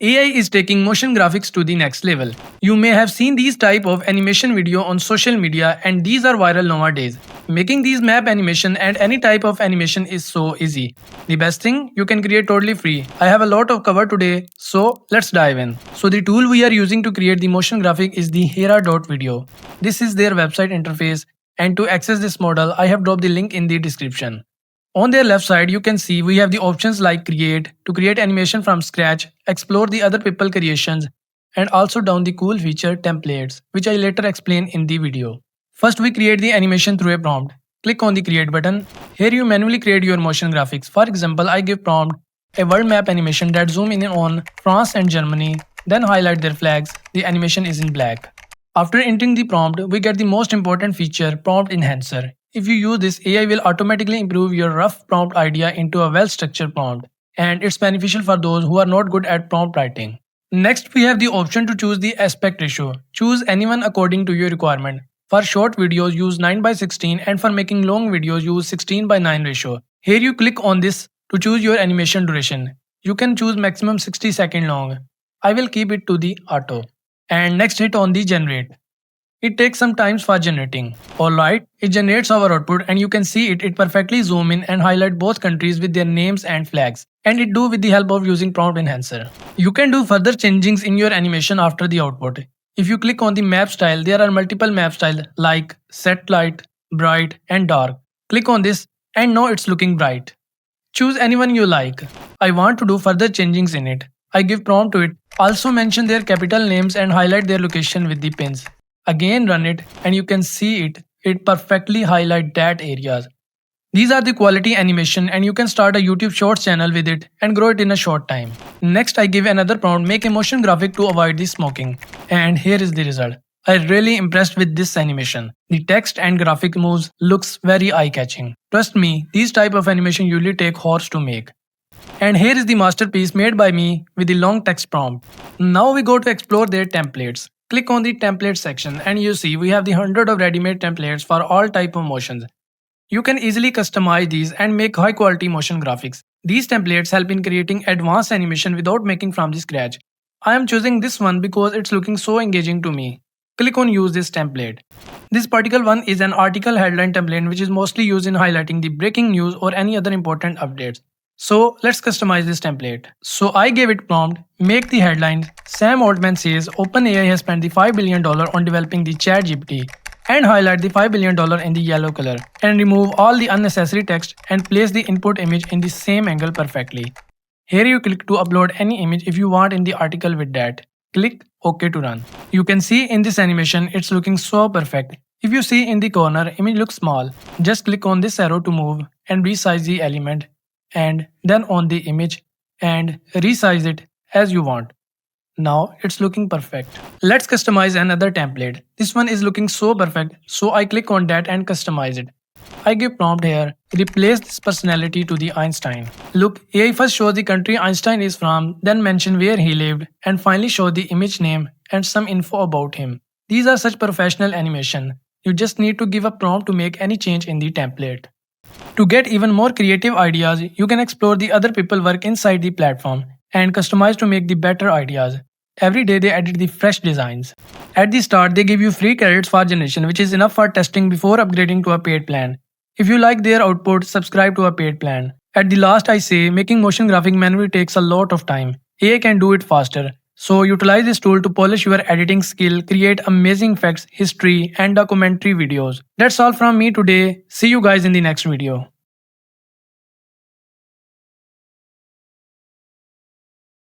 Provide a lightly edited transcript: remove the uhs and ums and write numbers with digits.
AI is taking motion graphics to the next level. You may have seen these type of animation video on social media and these are viral nowadays. Making these map animation and any type of animation is so easy. The best thing, you can create totally free. I have a lot of cover today, so let's dive in. So the tool we are using to create the motion graphic is the Hera.video. This is their website interface, and to access this model, I have dropped the link in the description. On their left side, you can see we have the options like create, to create animation from scratch, explore the other people creations, and also down the cool feature templates, which I later explain in the video. First, we create the animation through a prompt. Click on the create button. Here you manually create your motion graphics. For example, I give prompt a world map animation that zoom in on France and Germany, then highlight their flags. The animation is in black. After entering the prompt, we get the most important feature, prompt enhancer. If you use this, AI will automatically improve your rough prompt idea into a well-structured prompt, and it's beneficial for those who are not good at prompt writing. Next, we have the option to choose the aspect ratio. Choose anyone according to your requirement. For short videos, use 9:16, and for making long videos, use 16:9 ratio. Here you click on this to choose your animation duration. You can choose maximum 60 second long. I will keep it to the auto. And next hit on the generate. It takes some time for generating. Alright, it generates our output and you can see it perfectly zoom in and highlight both countries with their names and flags. And it do with the help of using prompt enhancer. You can do further changings in your animation after the output. If you click on the map style, there are multiple map styles like set light, bright and dark. Click on this and now it's looking bright. Choose anyone you like. I want to do further changings in it. I give prompt to it. Also mention their capital names and highlight their location with the pins. Again run it and you can see it perfectly highlight that areas. These are the quality animation and you can start a YouTube Shorts channel with it and grow it in a short time. Next I give another prompt, make a motion graphic to avoid the smoking. And here is the result. I really impressed with this animation. The text and graphic moves looks very eye-catching. Trust me, these type of animation usually take hours to make. And here is the masterpiece made by me with the long text prompt. Now we go to explore their templates. Click on the template section and you see we have the hundred of ready-made templates for all type of motions. You can easily customize these and make high quality motion graphics. These templates help in creating advanced animation without making from the scratch. I am choosing this one because it's looking so engaging to me. Click on use this template. This particular one is an article headline template which is mostly used in highlighting the breaking news or any other important updates. So let's customize this template. So I gave it prompt, make the headline, Sam Altman says OpenAI has spent the $5 billion on developing the ChatGPT, and highlight the $5 billion in the yellow color and remove all the unnecessary text and place the input image in the same angle perfectly. Here you click to upload any image if you want in the article with that. Click OK to run. You can see in this animation it's looking so perfect. If you see in the corner image looks small, just click on this arrow to move and resize the element and then on the image and resize it as you want. Now it's looking perfect. Let's customize another template. This one is looking so perfect, so I click on that and customize it. I give prompt here, replace this personality to the Einstein. Look, AI first shows the country Einstein is from, then mention where he lived, and finally show the image name and some info about him. These are such professional animation. You just need to give a prompt to make any change in the template. To get even more creative ideas, you can explore the other people work inside the platform and customize to make the better ideas. Every day they edit the fresh designs. At the start, they give you free credits for generation, which is enough for testing before upgrading to a paid plan. If you like their output, subscribe to a paid plan. At the last I say, making motion graphic manually takes a lot of time. AI can do it faster. So utilize this tool to polish your editing skill, create amazing effects, history, and documentary videos. That's all from me today. See you guys in the next video.